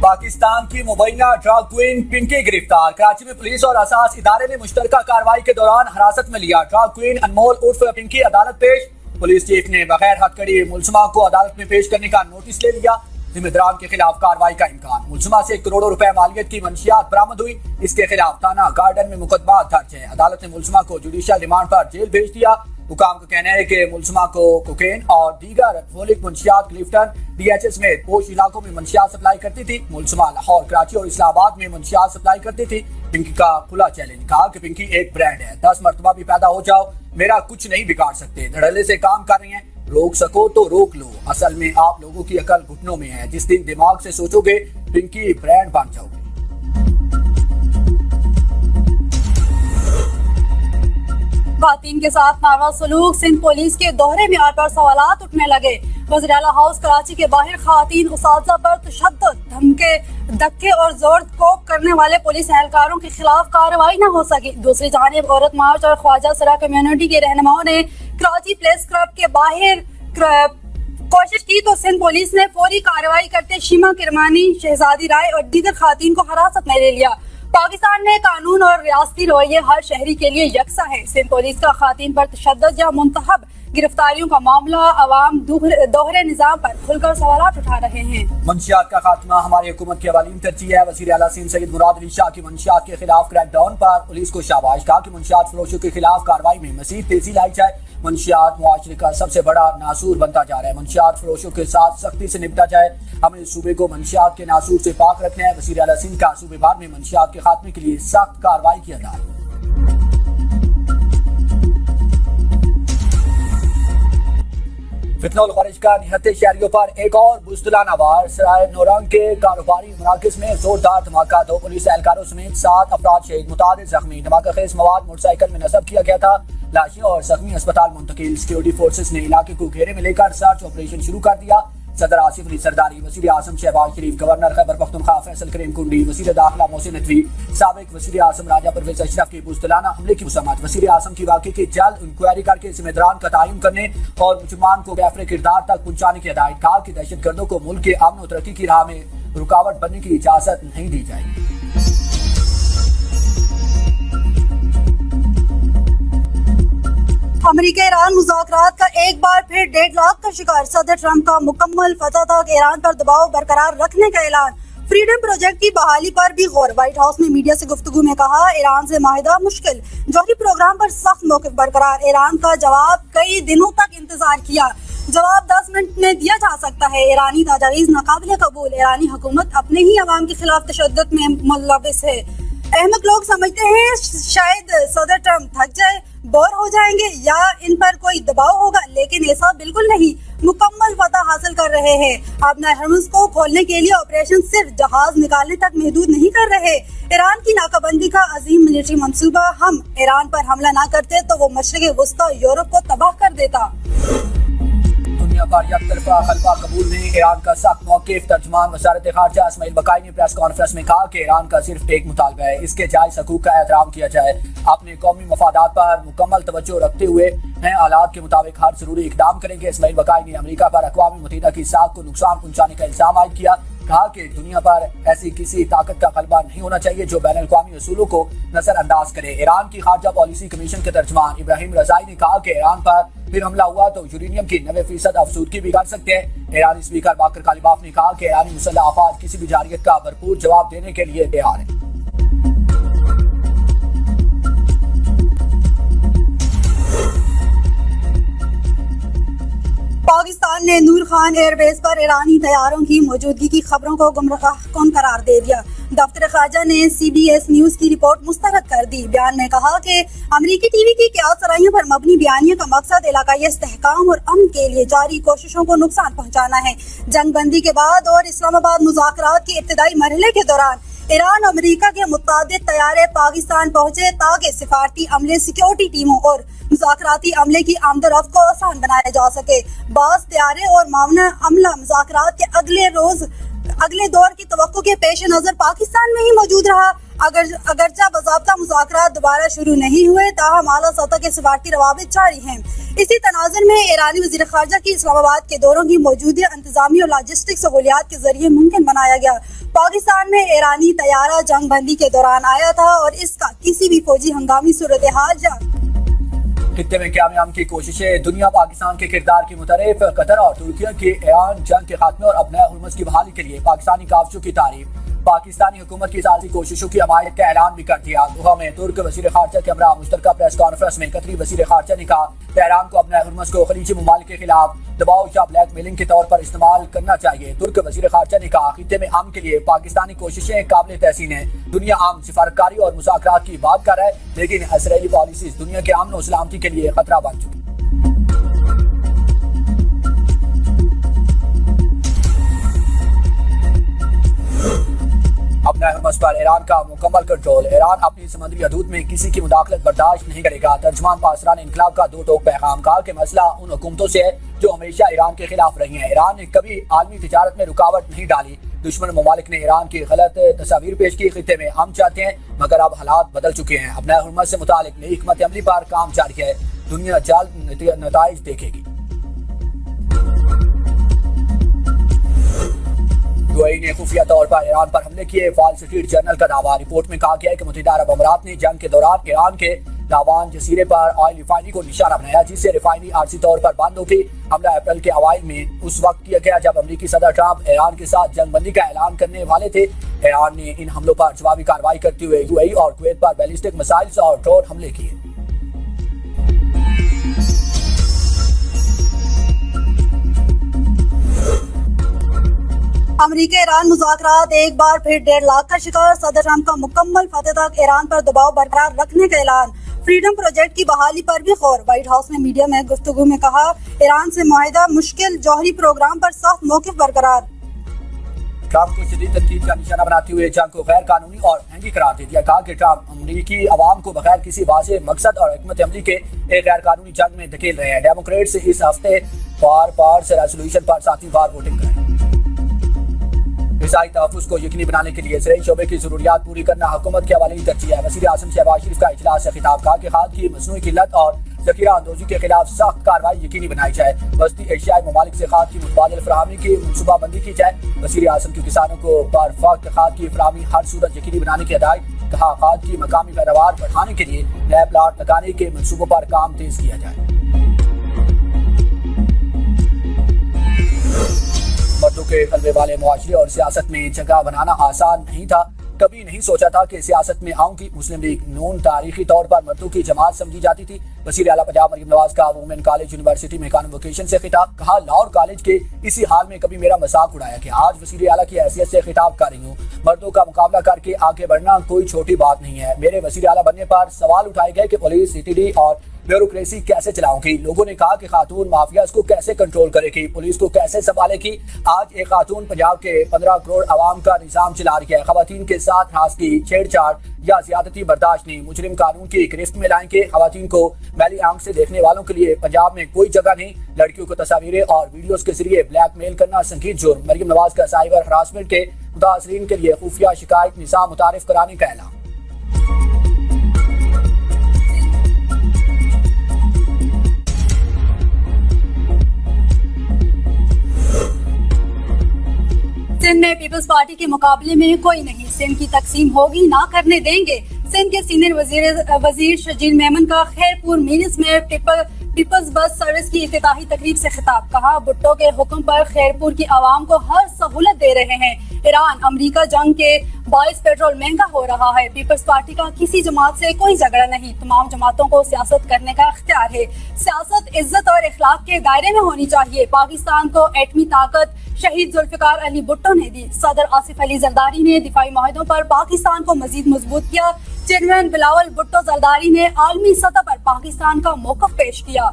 पाकिस्तान की मुबैना drug queen Pinky गिरफ्तार। कराची में पुलिस और असास इदारे ने मुश्तरका कार्रवाई के दौरान हिरासत में लिया। ड्रग क्वीन अनमोल उर्फ पिंकी अदालत पेश। पुलिस चीफ ने बगैर हथकड़ी मुलजिमा को अदालत में पेश करने का नोटिस ले लिया। जिम्मेदारान के खिलाफ कार्रवाई का इम्कान। मुलजिमा से करोड़ों रुपए मालियत की मंशियात बरामद हुई। इसके खिलाफ थाना गार्डन में मुकदमा दर्ज है। अदालत ने मुलजिमा को जुडिशियल रिमांड पर जेल भेज दिया। हुकाम का कहना है कि मुलजिमा को कोकेन और दीगर फोलिक मंशियात क्लिफ्टन DHS में पोश इलाकों में मंशियात सप्लाई करती थी। मुलजिमा लाहौर, कराची और इस्लामाबाद में मंशियात सप्लाई करती थी। पिंकी का खुला चैलेंज, कहा कि पिंकी एक ब्रांड है, 10 मरतबा भी पैदा हो जाओ मेरा कुछ नहीं बिगाड़ सकते। धड़ल्ले से काम कर रही हैं, रोक सको तो रोक लो। असल में आप लोगों की अकल घुटनों में है। जिस दिन दिमाग से सोचोगे पिंकी ब्रांड बन जाओगे। खातून के साथ नारा सलूक, सिंध पुलिस के दोहरे मियार पर सवालात उठने लगे। वज़ीर आला हाउस कराची के बाहर खातून उसातिज़ा पर तशद्दुद, धक्के और जोर कोप करने वाले पुलिस एहलकारों के खिलाफ कार्रवाई न हो सकी। दूसरी जानिब औरत मार्च और ख्वाजा सरा कम्युनिटी के रहनुमाओं ने कराची प्लेस क्लब के बाहर कोशिश की तो सिंध पुलिस ने फौरी कार्रवाई करते शीमा किरमानी, शहजादी राय और दीगर खातून को हिरासत में ले लिया। पाकिस्तान में कानून और रियासती रवैये हर शहरी के लिए यकसा है। सिंध पुलिस का खातून पर तशद्दुद या मुंतहब गिरफ्तारियों का मामला अवाम दोहरे निजाम पर खुलकर सवालात उठा रहे हैं। मंशियात का खात्मा हमारी हुकूमत की अवालीन तरजीह है। वज़ीर आला सिंध सैयद मुराद अली शाह की मंशियात के खिलाफ क्रैकडाउन पर पुलिस को शाबाश। कहा कि मंशियात फरोशों के खिलाफ कार्रवाई में मज़ीद तेजी लाई जाए। मंशियात मुआशरे का सबसे बड़ा नासूर बनता जा रहा है। मंशियात फरोशों के साथ सख्ती से निपटा जाए। हमें सूबे को मंशियात के नासूर से पाक रखना है। वज़ीर आला सिंध का सूबे भर में मंशियात के खात्मे के लिए सख्त कार्रवाई किया जाए। फितनोल खारिज का निहत्ते शहरियों पर एक और बुज़दिलाना वार। सराय नौरंग के कारोबारी मराकज़ में जोरदार धमाका, 2 पुलिस एहलकारों समेत 7 अफराद शहीद, मुतादिद जख्मी। धमाका खेज मवाद मोटरसाइकिल में नस्ब किया गया था। लाशें और जख्मी अस्पताल मुंतकिल। सिक्योरिटी फोर्सेस ने इलाके को घेरे में लेकर सर्च ऑपरेशन शुरू कर दिया। सदर आसिफ अली सरदारी, वज़ीर आज़म शहबाज शरीफ, गवर्नर खैबर पख्तूनख्वा फैसल करीम कुंडी, वज़ीर दाखिला मोहसिन नदवी, साबिक वज़ीर आज़म राजा परवेज़ अशरफ के बुज़दिलाना हमले की मज़म्मत। वज़ीर आज़म की वाक़े की जल्द इंक्वायरी करके ज़िम्मेदारान का तयन करने और मुजरिमान को कैफ़रे किरदार तक पहुँचाने की हिदायत। कहा कि दहशतगर्दों को मुल्क के अमन और तरक्की की राह में रुकावट बनने की इजाज़त नहीं दी जाएगी। अमेरिका ईरान मुज़ाकरात का एक बार फिर डेडलॉक का शिकार। सदर ट्रंप का मुकम्मल फतह तक ईरान पर दबाव बरकरार रखने का ऐलान। फ्रीडम प्रोजेक्ट की बहाली पर भी गौर। व्हाइट हाउस में मीडिया से गुफ्तगू में कहा, ईरान से माहिदा मुश्किल। जौहरी प्रोग्राम पर सख्त मौक़िफ़ बरकरार। ईरान का जवाब कई दिनों तक इंतजार किया। जवाब 10 मिनट में दिया जा सकता है। ईरानी तजावीज़ नाकाबिल कबूल। ईरानी हुकूमत अपने ही अवाम के खिलाफ तशद्दुद में मुलव्वस है। अहमक लोग समझते हैं शायद सदर ट्रंप थक जाए, बोर हो जाएंगे या इन पर कोई दबाव होगा, लेकिन ऐसा बिल्कुल नहीं। मुकम्मल फतह हासिल कर रहे हैं। अपना हरमुज़ को खोलने के लिए ऑपरेशन सिर्फ जहाज निकालने तक महदूद नहीं कर रहे। ईरान की नाकाबंदी का अजीम मिलिट्री मंसूबा, हम ईरान पर हमला ना करते तो वो मशरिक़ वस्ता यूरोप को तबाह कर देता। दुनिया भर यकतरफा खलबा कबूल ने ईरान का सख्त मौक़िफ़। तर्जुमान वज़ारत ख़ारिजा इस्माइल बकाई ने प्रेस कॉन्फ्रेंस में कहा कि ईरान का सिर्फ एक मुतालबा है, इसके जायज़ हकूक़ का एहतराम किया जाए। अपने कौमी मफादात पर मुकम्मल तवज्जो रखते हुए नए हालात के मुताबिक हर ज़रूरी इक़दाम करेंगे। इस्माइल बकाई ने अमेरिका पर अक़वाम मुत्तहिदा की साख को नुकसान पहुँचाने का इल्ज़ाम आयद किया। कहा कि दुनिया पर ऐसी किसी ताकत का गलबा नहीं होना चाहिए जो बैनुल अक़वामी उसूलों को नज़रअंदाज करे। ईरान की खारजा पॉलिसी कमीशन के तर्जुमान इब्राहिम रज़ाई ने कहा कि ईरान पर फिर हमला हुआ तो यूरेनियम की 90% अफसूदगी भी कर सकते हैं। ईरानी स्पीकर बाकर कालिबाफ ने कहा कि ईरानी मुसल्लह अफवाज किसी भी जारियत का भरपूर जवाब देने के लिए तैयार है। पाकिस्तान ने नूर खान एयरबेस पर ईरानी तैयारों की मौजूदगी की खबरों को गुमराहकुन करार दे दिया। दफ्तर ख़ारजा ने CBS न्यूज़ की रिपोर्ट मुस्तरद कर दी। बयान में कहा कि अमरीकी TV की क़यास सराहियों पर मबनी बयानिया का मकसद इलाकाई इस्तेहकाम और अमन के लिए जारी कोशिशों को नुकसान पहुँचाना है। जंग बंदी के बाद और इस्लामाबाद मुज़ाकरात के इब्तिदाई मरहले के दौरान ईरान अमेरिका के मुतादिद तैयारे पाकिस्तान पहुँचे ताकि सिफारती अमले, सिक्योरिटी टीमों और मुज़ाकराती अमले की आमदरफ्त को आसान बनाया जा सके। बाज़ तैयारे और मामला अमला मुज़ाकरात के अगले दौर की तवक्को के पेश नज़र पाकिस्तान में ही मौजूद रहा। अगरचा बाज़ाब्ता मुज़ाकरात दोबारा शुरू नहीं हुए, ताहम आला सतह के सिफारती रवाबित जारी हैं। इसी तनाज़ुर में ईरानी वज़ीर ख़ारजा की इस्लामाबाद के दौरों की मौजूदा इंतज़ामी और लॉजिस्टिक सहूलियात के जरिए मुमकिन बनाया गया। पाकिस्तान में ईरानी तैयारा जंग बंदी के दौरान आया था और इसका किसी भी फौजी हंगामी सूरत हाल खित्ते में क़याम की कोशिशें, दुनिया पाकिस्तान के किरदार की मुतारिफ, कतर और तुर्की की ईरान जंग के खात्मे और अपने हुर्मस की बहाली के लिए पाकिस्तानी काफिशों की तारीफ, पाकिस्तानी हुकूमत की साजी कोशिशों की हमायत का ऐलान भी कर दिया। दोहा में तुर्क वज़ीर ख़ारजा के हमरा मुश्तरका प्रेस कॉन्फ्रेंस में कतरी वज़ीर ख़ारजा ने कहा तेहरान को अपने हुर्मस को खलीजी ममालिक के खिलाफ दबाव या ब्लैक मेलिंग के तौर पर इस्तेमाल करना चाहिए। तुर्क वज़ीर ख़ारजा ने कहा खित्ते में अमन के लिए पाकिस्तानी कोशिशें काबिल तहसीन है। दुनिया आम सिफारतकारी और मुज़ाकरात की बात कर रहा है, लेकिन इसराइली पॉलिसीज दुनिया के अमन और सलामती के लिए खतरा बन चुकी। अपने हुर्मस पर ईरान का मुकम्मल कंट्रोल, ईरान अपनी समुद्री हदूद में किसी की मुदाखलत बर्दाश्त नहीं करेगा। तर्जुमान पासरान इनकलाब का दो टोक पैगाम, कहा कि मसला उन हुकूमतों से है जो हमेशा ईरान के खिलाफ रही हैं। ईरान ने कभी आलमी तिजारत में रुकावट नहीं डाली। दुश्मन ममालिक ने ईरान की गलत तस्वीर पेश की। खित्ते में हम चाहते हैं मगर अब हालात बदल चुके हैं। अपने हुर्मस से मुतालिक नई हिकमत अमली पर काम जारी है। दुनिया जल्द नताइज देखेगी। यूएई ने खुफिया तौर पर ईरान पर हमले किए, वॉल स्ट्रीट जर्नल का दावा। रिपोर्ट में कहा गया है कि मुत्तहिदा अरब अमीरात ने जंग के दौरान ईरान के लावान जजीरे पर ऑयल रिफाइनरी को निशाना बनाया, जिससे रिफाइनरी आर्जी तौर पर बंद हो गई। हमला अप्रैल के अवाइल में उस वक्त किया गया जब अमरीकी सदर ट्रंप ईरान के साथ जंग बंदी का ऐलान करने वाले थे। ईरान ने इन हमलों पर जवाबी कार्रवाई करते हुए यूएई और कुवैत पर बैलिस्टिक मिसाइल्स और ड्रोन हमले किए। अमरीका ईरान मुज़ाकरात एक बार फिर 1.5 लाख का शिकार, सदर ट्रंप का मुकम्मल फतह तक ईरान पर दबाव बरकरार रखने का ऐलान। फ्रीडम प्रोजेक्ट की बहाली पर भी गौर, व्हाइट हाउस ने मीडिया में गुफ्तगू में कहा ईरान से मुआहिदा मुश्किल, जौहरी प्रोग्राम पर सख्त मौक़िफ़ बरकरार। ट्रंप को शदीद तनकीद का निशाना बनाते हुए जंग को गैर कानूनी और महंगी करार दे दिया। कहा कि ट्रंप अमरीकी अवाम को बगैर किसी वाज़ेह मकसद और हिकमत अमली के एक गैर कानूनी जंग में धकेल रहे हैं। डेमोक्रेट्स इस हफ्ते पार्स रेजोल्यूशन पर 7वीं बार वोटिंग करें। ग़िज़ाई तहफ़्फ़ुज़ को यकीनी बनाने के लिए ज़राई शोबे की ज़रूरियात पूरी करना हुकूमत की अवली तरजीह है। वज़ीर आज़म शहबाज शरीफ का इजलास से खिताब, कहा कि खाद की मसनूई किल्लत और ज़ख़ीरा अंदोज़ी के खिलाफ सख्त कार्रवाई यकीनी बनाई जाए। वस्ती एशियाई ममालिक से खाद की मुतबादिल फराहमी की मनसूबाबंदी की जाए। वज़ीर आज़म की किसानों को बर वक्त खाद की फराहमी हर सूरत यकीनी बनाने की हिदायत। कहा खाद की मकामी पैदावार बढ़ाने के लिए नए प्लाट लगाने के मनसूबों पर काम तेज किया जाए। मर्दों के क़ल्बे वाले मुआशरे और सियासत में जगह बनाना आसान नहीं था। कभी नहीं सोचा था कि सियासत में आऊंगी। मुस्लिम लीग नून तारीखी तौर पर मर्दों की जमात समझी जाती थी। वज़ीर आला पंजाब मरियम नवाज का वुमेन कॉलेज यूनिवर्सिटी में कॉन्वोकेशन से खिताब, कहा लाहौर कॉलेज के इसी हाल में कभी मेरा मजाक उड़ाया कि आज वज़ीर आला की हैसियत से खिताब कर रही हूँ। मर्दों का मुकाबला करके आगे बढ़ना कोई छोटी बात नहीं है। मेरे वज़ीर आला बनने पर सवाल उठाए गए कि पुलिस, सीटीडी और ब्यूरोक्रेसी कैसे चलाऊंगी। लोगों ने कहा कि खातून माफिया को कैसे कंट्रोल करेगी, पुलिस को कैसे संभालेगी। आज एक खातून पंजाब के 15 करोड़ आवाम का निजाम चला रही है। खवातीन के साथ हासगी, छेड़छाड़ या ज्यादती बर्दाश्त नहीं। मुजरिम कानून की गिरफ्त में लाएंगे। खवातीन को मैली आंख से देखने वालों के लिए पंजाब में कोई जगह नहीं। लड़कियों को तस्वीरें और वीडियोस के जरिए ब्लैकमेल करना संगीन जुर्म। मरियम नवाज का साइबर हरासमेंट के मुतासरीन के लिए खुफिया शिकायत निज़ाम मुतारिफ कराने का ऐलान। सिंध में पीपल्स पार्टी के मुकाबले में कोई नहीं, सिंध की तकसीम होगी ना करने देंगे। सिंध के सीनियर वजीर शजील मेमन का खैरपुर मीनिस में पीपल्स बस सर्विस की इफ्तिताही तकरीब से खिताब, कहा भुट्टो के हुक्म पर खैरपुर की आवाम को हर सहूलत दे रहे हैं। ईरान अमरीका जंग के बाइस पेट्रोल महंगा हो रहा है। पीपल्स पार्टी का किसी जमात से कोई झगड़ा नहीं, तमाम जमातों को सियासत करने का इख्तियार है। सियासत इज्जत और इखलाक के दायरे में होनी चाहिए। पाकिस्तान को एटमी ताकत शहीद जुल्फिकार अली भुट्टो ने दी। सदर आसिफ अली जरदारी ने दिफाई माहिदों पर पाकिस्तान को मजीद मजबूत किया। चेयरमैन बिलावल भुट्टो जरदारी ने आलमी सतह पर पाकिस्तान का मौक़िफ़ पेश किया।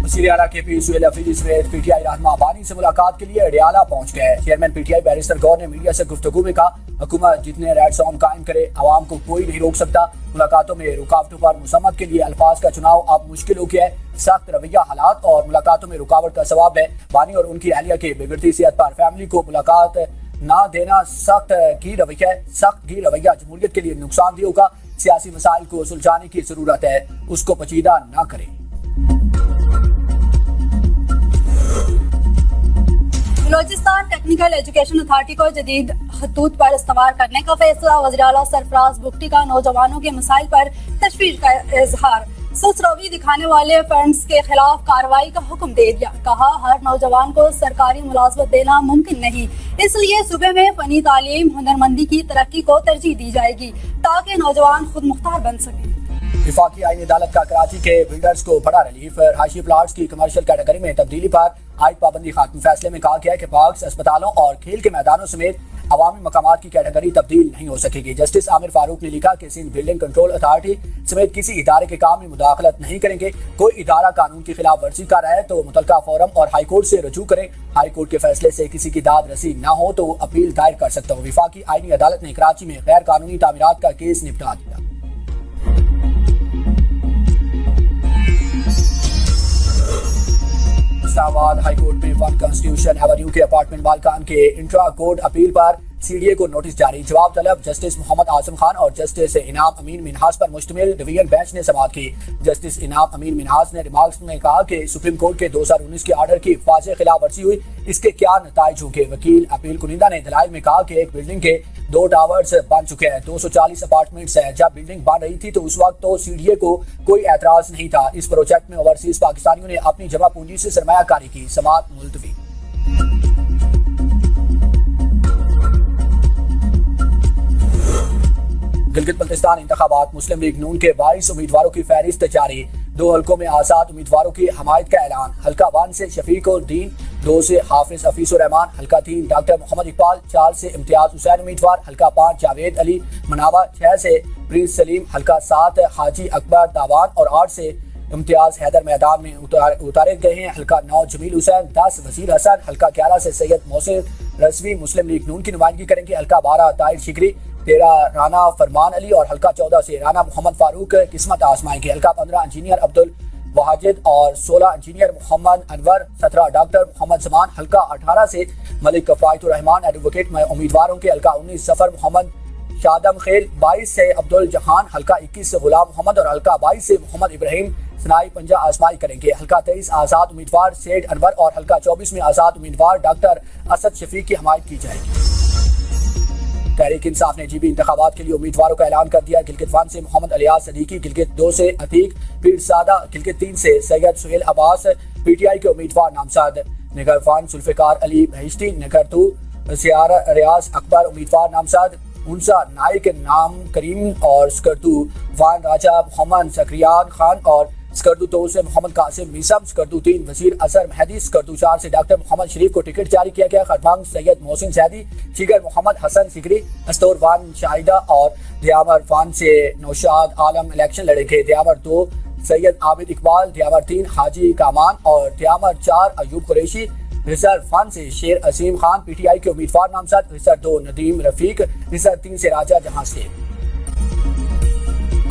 वज़ीर आला के पी सुहेल हफीज़ समेत पीटीआई रहनुमा अबानी से मुलाकात के लिए अडियाला पहुंच गए। चेयरमैन पीटीआई बैरिस्टर गौर ने मीडिया से गुफ्तगू में कहा हुकूमत जितने रेड जोन कायम करे आवाम को कोई नहीं रोक सकता। मुलाकातों में रुकावटों पर मुसम्मत के लिए अल्फाज का चुनाव अब मुश्किल हो गया है। सख्त रवैया हालात और मुलाकातों में रुकावट का सवाब है। बानी और उनकी अहलिया के बिगड़ती सेहत पर फैमिली को मुलाकात ना देना सख्त गी रवैया जमहूरियत के लिए नुकसानदेह होगा। सियासी मसाइल को सुलझाने की जरूरत है, उसको पचीदा ना करें। بلوچستان ٹیکنیکل ایجوکیشن اتھارٹی کو جدید خطوط پر استوار کرنے کا فیصلہ۔ وزیر اعلیٰ سرفراز بگٹی کا نوجوانوں کے مسائل پر تشویش کا اظہار۔ سست روی دکھانے والے فرنڈز کے خلاف کارروائی کا حکم دے دیا۔ کہا ہر نوجوان کو سرکاری ملازمت دینا ممکن نہیں، اس لیے صوبے میں فنی تعلیم، ہنرمندی کی ترقی کو ترجیح دی جائے گی تاکہ نوجوان خود مختار بن سکیں۔ وفاقی آئینی عدالت کا کراچی کے بلڈرز کو بڑا ریلیف۔ رہائشی پلاٹس کی کمرشل کیٹیگری میں تبدیلی پر عائد پابندی ختم۔ فیصلے میں کہا گیا ہے کہ پارکس، اسپتالوں اور کھیل کے میدانوں سمیت عوامی مقامات کی کیٹیگری تبدیل نہیں ہو سکے گی۔ جسٹس عامر فاروق نے لکھا کہ سندھ بلڈنگ کنٹرول اتھارٹی سمیت کسی ادارے کے کام میں مداخلت نہیں کریں گے۔ کوئی ادارہ قانون کی خلاف ورزی کر رہا ہے تو متعلقہ فورم اور ہائی کورٹ سے رجوع کریں۔ ہائی کورٹ کے فیصلے سے کسی کی داد رسی نہ ہو تو اپیل دائر کر سکتا ہو۔ وفاقی آئینی عدالت نے کراچی میں غیر قانونی تعمیرات کا کیس نپٹا دیا۔ اسلام آباد ہائی کورٹ میں ون کانسٹیٹیوشن ایونیو کے اپارٹمنٹ مالکان کے انٹرا کورٹ اپیل پر سی ڈی اے کو نوٹس جاری۔ جواب طلب جسٹس محمد اعظم خان اور جسٹس انعام امین منہاس پر مشتمل ڈویژن بینچ نے سماعت کی۔ جسٹس انعام امین منہاس نے ریمارکس میں کہا کہ سپریم کورٹ کے 2019 کے آرڈر کی واضح خلاف ورزی ہوئی، اس کے کیا نتائج ہوں گے۔ وکیل اپیل کنندہ نے دلائل میں کہا کہ ایک بلڈنگ کے 2 ٹاورز بن چکے ہیں، 240 اپارٹمنٹس ہیں۔ جب بلڈنگ بن رہی تھی تو اس وقت تو سی ڈی اے کو کوئی اعتراض نہیں تھا۔ اس پروجیکٹ میں اوورسیز پاکستانیوں نے اپنی جمع پونجی سے سرمایہ کاری کی۔ سماعت ملتوی۔ گلگت بلتستان انتخابات، مسلم لیگ نون کے 22 امیدواروں کی فہرست جاری۔ 2 حلقوں میں آزاد امیدواروں کی حمایت کا اعلان۔ حلقہ 1 سے شفیق الدین، 2 سے حافظ حفیظ الرحمان، حلقہ 3 ڈاکٹر محمد اقبال، 4 سے امتیاز حسین امیدوار، حلقہ 5 جاوید علی مناوا، 6 سے پرنس سلیم، حلقہ 7 حاجی اکبر داوان اور 8 سے امتیاز حیدر میدان میں اتارے گئے ہیں۔ حلقہ 9 جمیل حسین، 10 وزیر حسن، حلقہ 11 سے سید محسن رضوی مسلم لیگ نون کی نمائندگی کریں گے، حلقہ 12 طاہر شکری، 13 رانا فرمان علی اور حلقہ 14 سے رانا محمد فاروق قسمت آزمائیں گے، حلقہ 15 انجینئر عبد الواجد اور 16 انجینئر محمد انور، 17 ڈاکٹر محمد زمان، حلقہ 18 سے ملک کفایت الرحمان ایڈوکیٹ میں امیدواروں کے، حلقہ 19 ظفر محمد شادم خیل، 22 سے عبد الجہان، حلقہ 21 سے غلام محمد اور حلقہ 22 سے محمد ابراہیم سنائی پنجہ آزمائی کریں گے، حلقہ 23 آزاد امیدوار سید انور اور حلقہ 24 میں آزاد امیدوار ڈاکٹر اسد شفیق کی حمایت کی جائے گی۔ تحریک انصاف نے جی بی انتخابات کے لیے امیدواروں کا اعلان کر دیا۔ گلگت 1 سے محمد الیاس صدیقی، گلگت 2 سے عتیق پیر سادہ، گلگت 3 سے سید سہیل عباس پی ٹی آئی کے امیدوار نامزد، نگر 1 ذوالفقار علی بہشتی، نگر 2 سیار ریاض اکبر امیدوار نامزد، انسا نائک نام کریم اور سکردو 1 راجہ محمد زکریان خان اور سکردو 2 سے محمد قاسم میسم، سکردو 3 وزیر اظہر مہدی، سکردو 4 سے ڈاکٹر محمد شریف کو ٹکٹ جاری کیا گیا۔ خربانگ سید محسن زیدی، چیگر محمد حسن سگری، استور 1 شاہدہ اور دیامر 1 سے نوشاد عالم الیکشن لڑیں گے۔ دیامر 2 سید عابد اقبال، دیامر 3 حاجی کامان اور دیامر 4 ایوب قریشی، ریزرو 1 سے شیر عظیم خان پی ٹی آئی کے امیدوار نامزد، ریزرو 2 ندیم رفیق، ریزرو 3 سے راجہ جہاں سے۔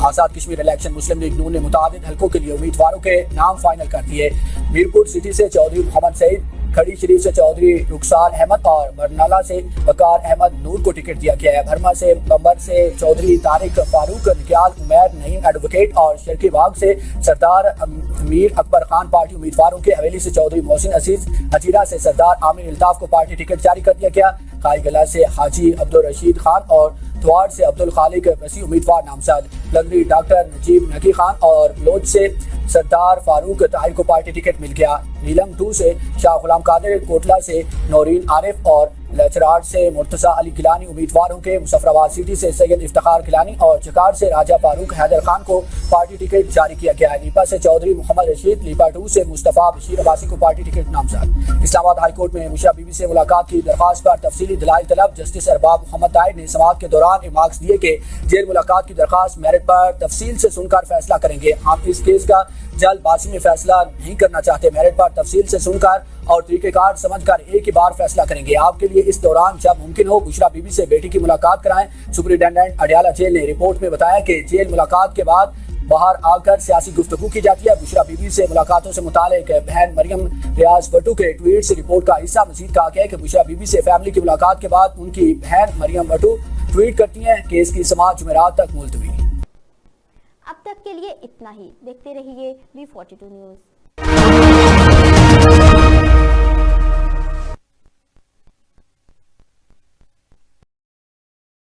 آزاد کشمیر الیکشن، مسلم لیگ نون نے متعدد حلقوں کے لیے امیدواروں کے نام فائنل کر دیے۔ میرپور سٹی سے چودھری محمد سعید، کھڑی شریف سے چودھری رخسار احمد اور برنالہ سے وقار احمد نور کو ٹکٹ دیا گیا ہے۔ بھرما سے بمبر سے چودھری طارق فاروق، نکیال عمیر نعیم ایڈوکیٹ اور شرکی باغ سے سردار امیر اکبر خان پارٹی امیدواروں کے، حویلی سے چودھری محسن عزیز، ہجیرہ سے سردار عامر الطاف کو پارٹی ٹکٹ جاری کر دیا گیا۔ قائد گلہ سے حاجی عبدالرشید خان اور توار سے عبدالخالق وسیع امیدوار نامزد، لندری ڈاکٹر نجیب نقی خان اور بلوچ سے سردار فاروق طاہر کو پارٹی ٹکٹ مل گیا۔ نیلم 2 سے شاہ غلام قادر، کوٹلہ سے نورین عارف اور لچراٹ سے مرتضیٰ علی گیلانی امیدوار ہوں گے۔ مظفرآباد سٹی سے سید افتخار گیلانی اور چکار سے راجہ فاروق حیدر خان کو پارٹی ٹکٹ جاری کیا گیا ہے۔ لیپا سے چودھری محمد رشید، لیپا 2 سے مصطفیٰ بشیر عباسی کو پارٹی ٹکٹ نامزد۔ اسلام آباد ہائی کورٹ میں مشا بی بی سے ملاقات کی درخواست پر تفصیلی دلائل طلب، جسٹس ارباب محمد طاہر نے سماعت کے دوران ریمارکس دیے کہ جیل ملاقات کی درخواست میرٹ پر تفصیل سے سن کر فیصلہ کریں گے۔ ہم اس کیس کا جلد بازی میں فیصلہ نہیں کرنا چاہتے، میرٹ پر تفصیل سے سن کر اور طریقہ کار سمجھ کر ایک ہی بار فیصلہ کریں گے۔ آپ کے لیے اس دوران جب ممکن ہو بشرا بی بی سے بیٹی کی ملاقات کرائیں۔ سپرنٹینڈنٹ اڈیالہ جیل نے رپورٹ میں بتایا کہ جیل ملاقات کے بعد باہر آ کر سیاسی گفتگو کی جاتی ہے۔ بشرا بی بی سے ملاقاتوں سے متعلق بہن مریم ریاض وٹو کے ٹویٹ سے رپورٹ کا حصہ مزید کہا گیا ہے کہ بشرا بی بی سے فیملی کی ملاقات کے بعد ان کی بہن مریم وٹو ٹویٹ کرتی ہیں کہ اس کی سماعت جمعرات تک ملتوی۔ اب تک کے لیے اتنا ہی، دیکھتے رہیے V42 نیوز۔